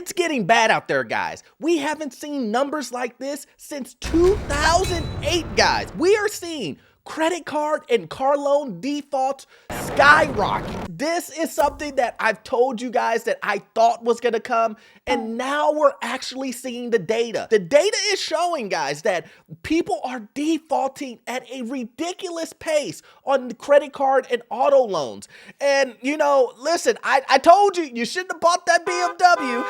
It's getting bad out there, guys. We haven't seen numbers like this since 2008, guys. We are seeing credit card and car loan defaults skyrocket. This is something that I've told you guys that I thought was gonna come, and now we're actually seeing the data. The data is showing, guys, that people are defaulting at a ridiculous pace on the credit card and auto loans. And you know, listen, I told you, you shouldn't have bought that BMW.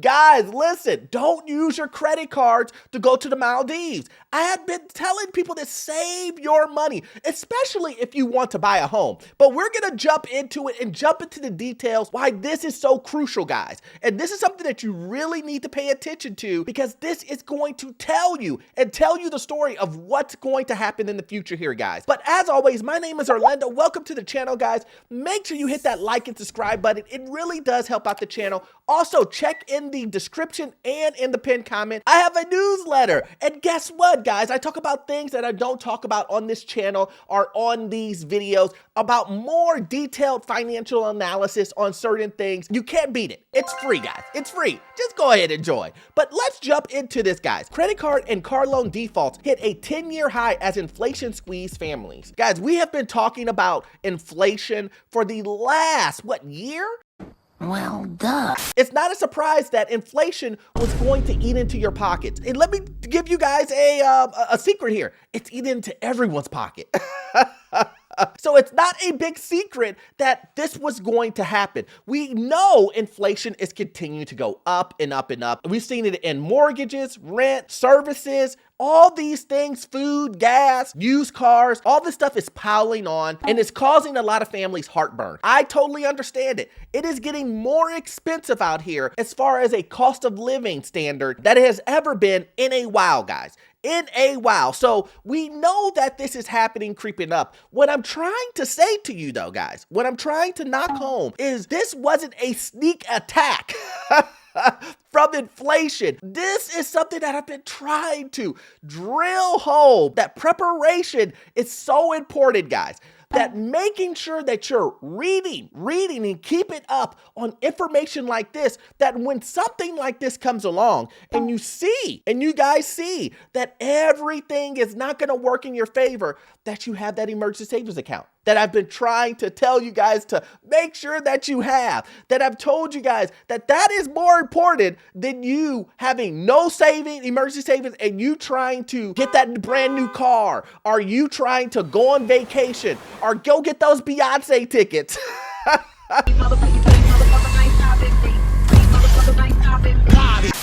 Guys, listen, don't use your credit cards to go to the Maldives. I have been telling people to save your money, especially if you want to buy a home. But we're going to jump into it and jump into the details why this is so crucial, guys. And this is something that you really need to pay attention to, because this is going to tell you the story of what's going to happen in the future here, guys. But as always, my name is Orlando. Welcome to the channel, guys. Make sure you hit that like and subscribe button. It really does help out the channel. Also, check in the description and in the pinned comment, I have a newsletter. And guess what, guys? I talk about things that I don't talk about on this channel or on these videos, about more detailed financial analysis on certain things. You can't beat it. It's free, guys. It's free. Just go ahead and join. But let's jump into this, guys. Credit card and car loan defaults hit a 10-year high as inflation squeezed families. Guys, we have been talking about inflation for the last, year? Well, duh. It's not a surprise that inflation was going to eat into your pockets. And let me give you guys a secret here. It's eating into everyone's pocket. So it's not a big secret that this was going to happen. We know inflation is continuing to go up and up and up. We've seen it in mortgages, rent, services, all these things, food, gas, used cars, all this stuff is piling on, and it's causing a lot of families heartburn. I totally understand it. It is getting more expensive out here as far as a cost of living standard that it has ever been in a while, guys. In a while. So we know that this is happening, creeping up. What I'm trying to say to you though, guys, what I'm trying to knock home is this wasn't a sneak attack from inflation. This is something that I've been trying to drill home, that preparation is so important, guys. That making sure that you're reading and keeping up on information like this, that when something like this comes along and you guys see that everything is not going to work in your favor, that you have that emergency savings account that I've been trying to tell you guys to make sure that you have, that I've told you guys that that is more important than you having no emergency savings, and you trying to get that brand new car, or you trying to go on vacation, or go get those Beyonce tickets.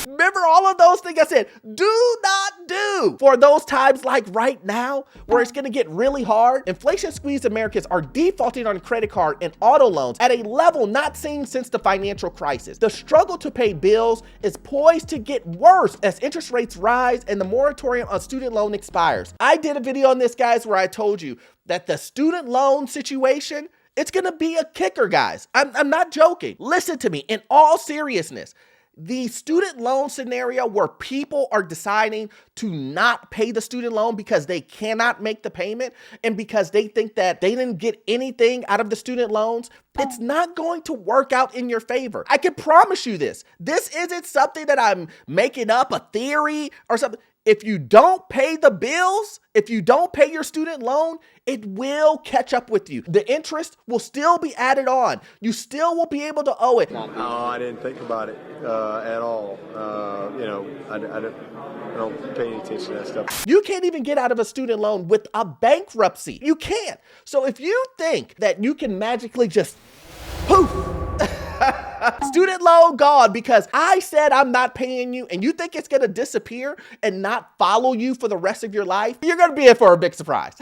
Remember all of those things I said, do not do for those times like right now where it's going to get really hard. Inflation squeezed Americans are defaulting on credit card and auto loans at a level not seen since the financial crisis. The struggle to pay bills is poised to get worse as interest rates rise and the moratorium on student loan expires. I did a video on this, guys, where I told you that the student loan situation, it's going to be a kicker, guys. I'm not joking. Listen to me in all seriousness. The student loan scenario where people are deciding to not pay the student loan because they cannot make the payment and because they think that they didn't get anything out of the student loans, it's not going to work out in your favor. I can promise you this. This isn't something that I'm making up, a theory or something. If you don't pay the bills, if you don't pay your student loan, it will catch up with you. The interest will still be added on. You still will be able to owe it. Oh, I didn't think about it at all. You know, I don't pay any attention to that stuff. You can't even get out of a student loan with a bankruptcy. You can't. So if you think that you can magically just poof, student loan gone because I said I'm not paying you, and you think it's going to disappear and not follow you for the rest of your life, you're going to be in for a big surprise.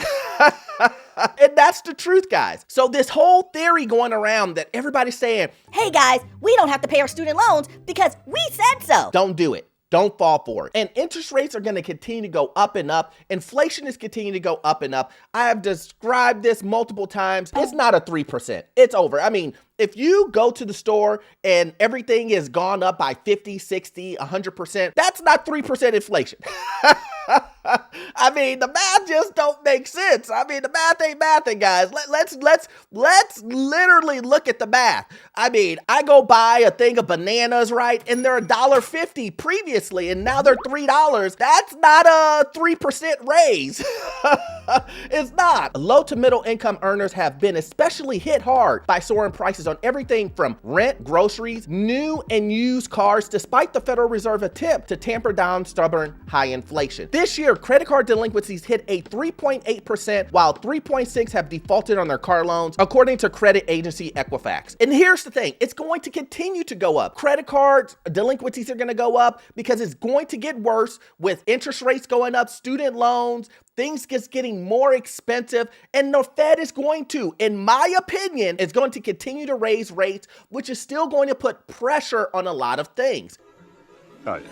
And that's the truth, guys. So this whole theory going around that everybody's saying, Hey guys, we don't have to pay our student loans because we said so. Don't do it. Don't fall for it. And interest rates are going to continue to go up and up. Inflation is continuing to go up and up. I have described this multiple times. It's not a 3%. It's over. I mean, if you go to the store and everything is gone up by 50, 60, 100%, that's not 3% inflation. I mean, the math just don't make sense. I mean, the math ain't mathing, guys. Let's literally look at the math. I mean, I go buy a thing of bananas, right? And they're $1.50 previously, and now they're $3. That's not a 3% raise. It's not. Low to middle income earners have been especially hit hard by soaring prices on everything from rent, groceries, new and used cars, despite the Federal Reserve attempt to tamper down stubborn high inflation. This year, credit card delinquencies hit a 3.8%, while 3.6% have defaulted on their car loans, according to credit agency Equifax. And here's the thing, it's going to continue to go up. Credit cards delinquencies are going to go up because it's going to get worse with interest rates going up, student loans, things just getting more expensive, and the Fed is going to, in my opinion, is going to continue to raise rates, which is still going to put pressure on a lot of things. Oh yeah,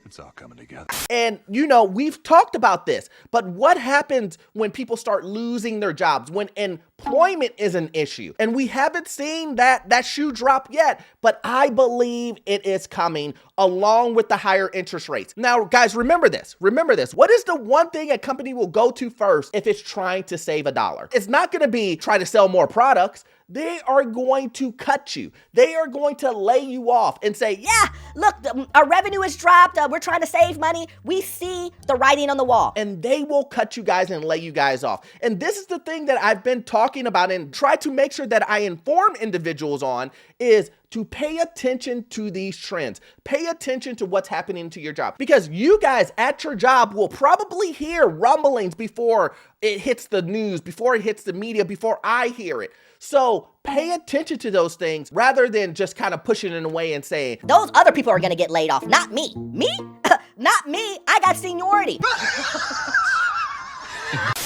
it's all coming together. And you know, we've talked about this, but what happens when people start losing their jobs, when employment is an issue? And we haven't seen that shoe drop yet, but I believe it is coming along with the higher interest rates. Now, guys, remember this. What is the one thing a company will go to first if it's trying to save $1? It's not going to be try to sell more products. They are going to cut you. They are going to lay you off and say, Yeah, look, our revenue has dropped. We're trying to save money. We see the writing on the wall. and they will cut you guys and lay you guys off. And this is the thing that I've been talking about and try to make sure that I inform individuals on is to pay attention to these trends. Pay attention to what's happening to your job, because you guys at your job will probably hear rumblings before it hits the news, before it hits the media, before I hear it. So pay attention to those things rather than just kind of pushing it away and saying, Those other people are going to get laid off, not me. Me? Not me. I got seniority.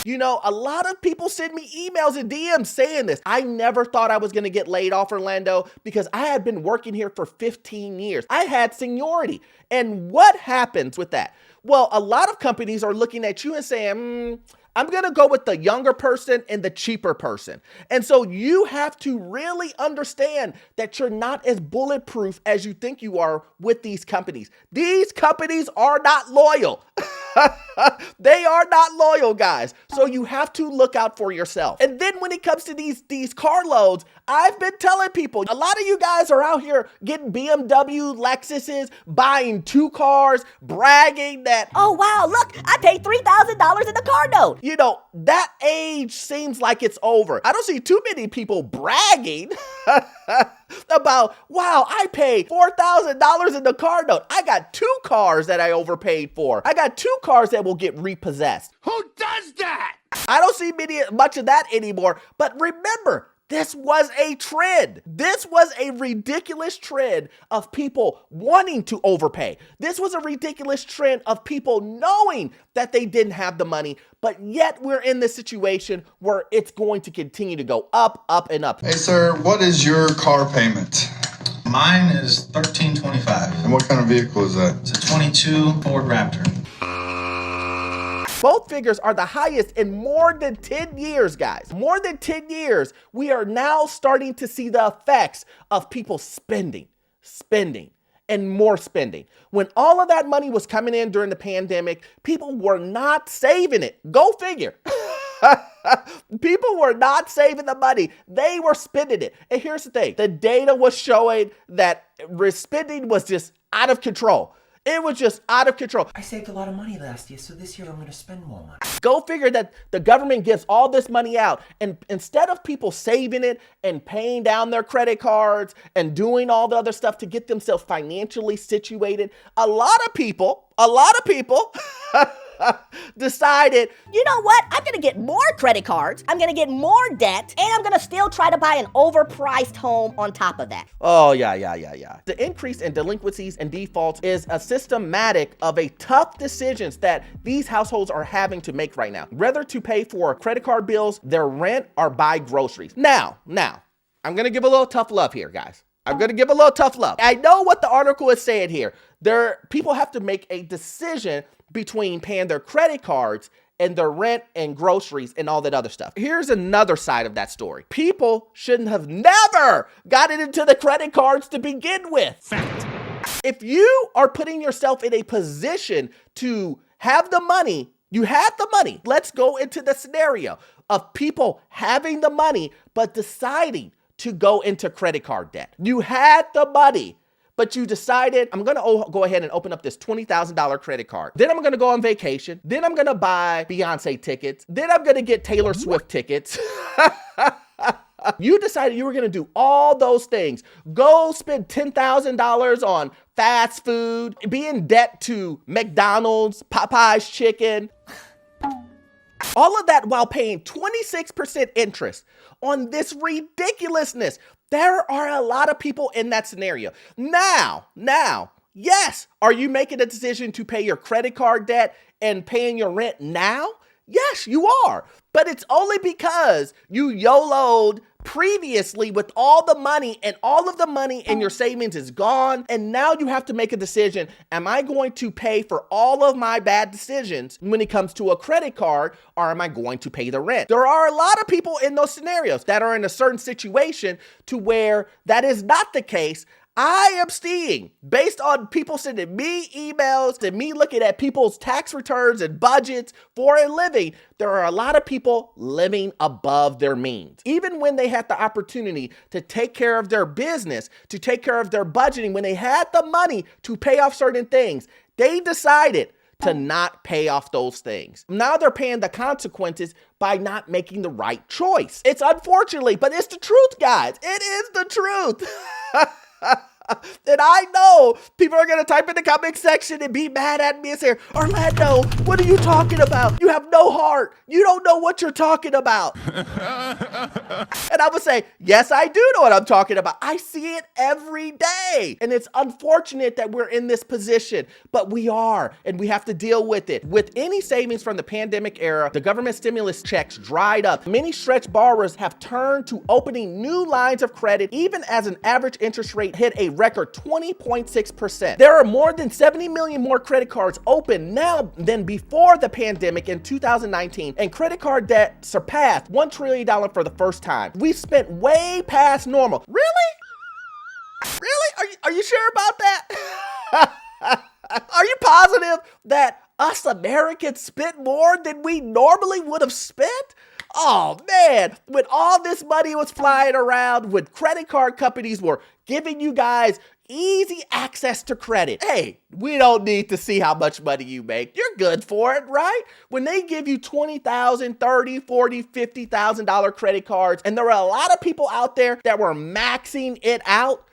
you know, a lot of people send me emails and DMs saying this. I never thought I was going to get laid off, Orlando, because I had been working here for 15 years. I had seniority. And what happens with that? Well, a lot of companies are looking at you and saying, I'm going to go with the younger person and the cheaper person. And so you have to really understand that you're not as bulletproof as you think you are with these companies. These companies are not loyal. They are not loyal, guys. So you have to look out for yourself. And then when it comes to these car loads, I've been telling people, a lot of you guys are out here getting BMW, Lexuses, buying 2 cars, bragging that, Oh, wow, look, I paid $3,000 in the car note. you know, that age seems like it's over. I don't see too many people bragging about, wow, I paid $4,000 in the car note. I got 2 cars that I overpaid for. I got 2 cars that will get repossessed. Who does that? I don't see much of that anymore. But remember, this was a trend. This was a ridiculous trend of people wanting to overpay. This was a ridiculous trend of people knowing that they didn't have the money, but yet we're in this situation where it's going to continue to go up, up, and up. Hey, sir, what is your car payment? Mine is $1,325. And what kind of vehicle is that? It's a 22 Ford Raptor. Both figures are the highest in more than 10 years, guys. More than 10 years, we are now starting to see the effects of people spending, and more spending. When all of that money was coming in during the pandemic, people were not saving it. Go figure. People were not saving the money. They were spending it. And here's the thing. The data was showing that spending was just out of control. It was just out of control. I saved a lot of money last year, so this year I'm going to spend more money. Go figure that the government gives all this money out, and instead of people saving it and paying down their credit cards and doing all the other stuff to get themselves financially situated, a lot of people decided, You know what? I'm going to get more credit cards. I'm going to get more debt. And I'm going to still try to buy an overpriced home on top of that. oh, yeah. The increase in delinquencies and defaults is a systematic of a tough decisions that these households are having to make right now. Whether to pay for credit card bills, their rent, or buy groceries. Now, I'm going to give a little tough love here, guys. I'm going to give a little tough love. I know what the article is saying here. People have to make a decision between paying their credit cards and their rent and groceries and all that other stuff. Here's another side of that story. People shouldn't have never gotten into the credit cards to begin with. Fact. If you are putting yourself in a position to have the money You had the money. Let's go into the scenario of people having the money, but deciding to go into credit card debt. You had the money, but you decided, I'm gonna go ahead and open up this $20,000 credit card. Then I'm gonna go on vacation. Then I'm gonna buy Beyonce tickets. Then I'm gonna get Taylor Swift tickets. You decided you were gonna do all those things. Go spend $10,000 on fast food, be in debt to McDonald's, Popeye's chicken. All of that while paying 26% interest on this ridiculousness. There are a lot of people in that scenario. Now, yes, are you making a decision to pay your credit card debt and paying your rent now? Yes, you are. But it's only because you YOLO'd previously with all the money, and all of the money in your savings is gone. And now you have to make a decision. Am I going to pay for all of my bad decisions when it comes to a credit card, or am I going to pay the rent? There are a lot of people in those scenarios that are in a certain situation to where that is not the case. I am seeing, based on people sending me emails and me looking at people's tax returns and budgets for a living, there are a lot of people living above their means. Even when they had the opportunity to take care of their business, to take care of their budgeting, when they had the money to pay off certain things, they decided to not pay off those things. Now they're paying the consequences by not making the right choice. It's unfortunately, but it's the truth, guys. It is the truth. And I know people are going to type in the comment section and be mad at me and say, Orlando, what are you talking about? You have no heart. You don't know what you're talking about. And I would say, yes, I do know what I'm talking about. I see it every day. And it's unfortunate that we're in this position, but we are, and we have to deal with it. With any savings from the pandemic era, the government stimulus checks dried up. Many stretched borrowers have turned to opening new lines of credit, even as an average interest rate hit a record 20.6%. There are more than 70 million more credit cards open now than before the pandemic in 2019, and credit card debt surpassed $1 trillion for the first time. We've spent way past normal. Really? Really? Are you sure about that? Are you positive that us Americans spent more than we normally would have spent? Oh man, when all this money was flying around, when credit card companies were giving you guys easy access to credit. Hey, we don't need to see how much money you make. You're good for it, right? When they give you $20,000, $30,000, $40,000, $50,000 credit cards, and there were a lot of people out there that were maxing it out,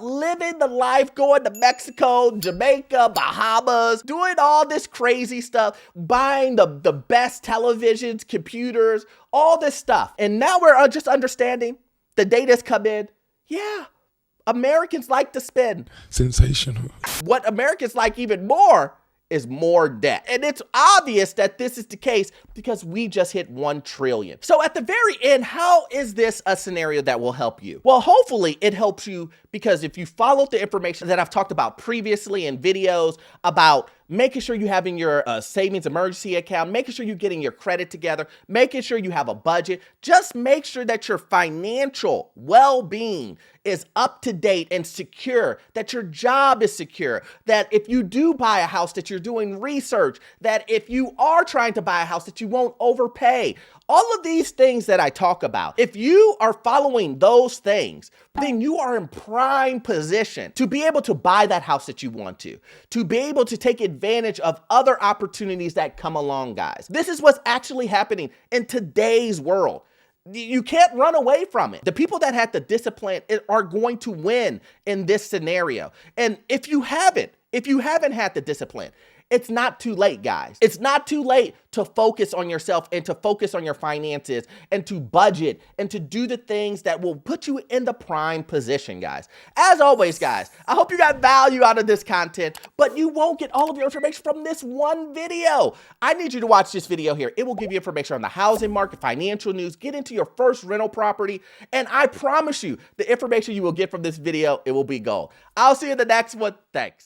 living the life, going to Mexico, Jamaica, Bahamas, doing all this crazy stuff, buying the best televisions, computers, all this stuff. And now we're just understanding the data's come in. Yeah, Americans like to spend. Sensational. What Americans like even more is more debt. And it's obvious that this is the case because we just hit 1 trillion. So at the very end, how is this a scenario that will help you? Well, hopefully it helps you because if you followed the information that I've talked about previously in videos about making sure you're having your savings emergency account, making sure you're getting your credit together, making sure you have a budget, just make sure that your financial well-being is up to date and secure, that your job is secure, that if you do buy a house, that you're doing research, that if you are trying to buy a house, that you won't overpay. All of these things that I talk about, if you are following those things, then you are in prime position to be able to buy that house that you want to be able to take advantage of other opportunities that come along, guys. This is what's actually happening in today's world. You can't run away from it. The people that had the discipline are going to win in this scenario. And if you haven't had the discipline, it's not too late, guys. It's not too late to focus on yourself and to focus on your finances and to budget and to do the things that will put you in the prime position, guys. As always, guys, I hope you got value out of this content, but you won't get all of your information from this one video. I need you to watch this video here. It will give you information on the housing market, financial news, get into your first rental property, and I promise you, the information you will get from this video, it will be gold. I'll see you in the next one. Thanks.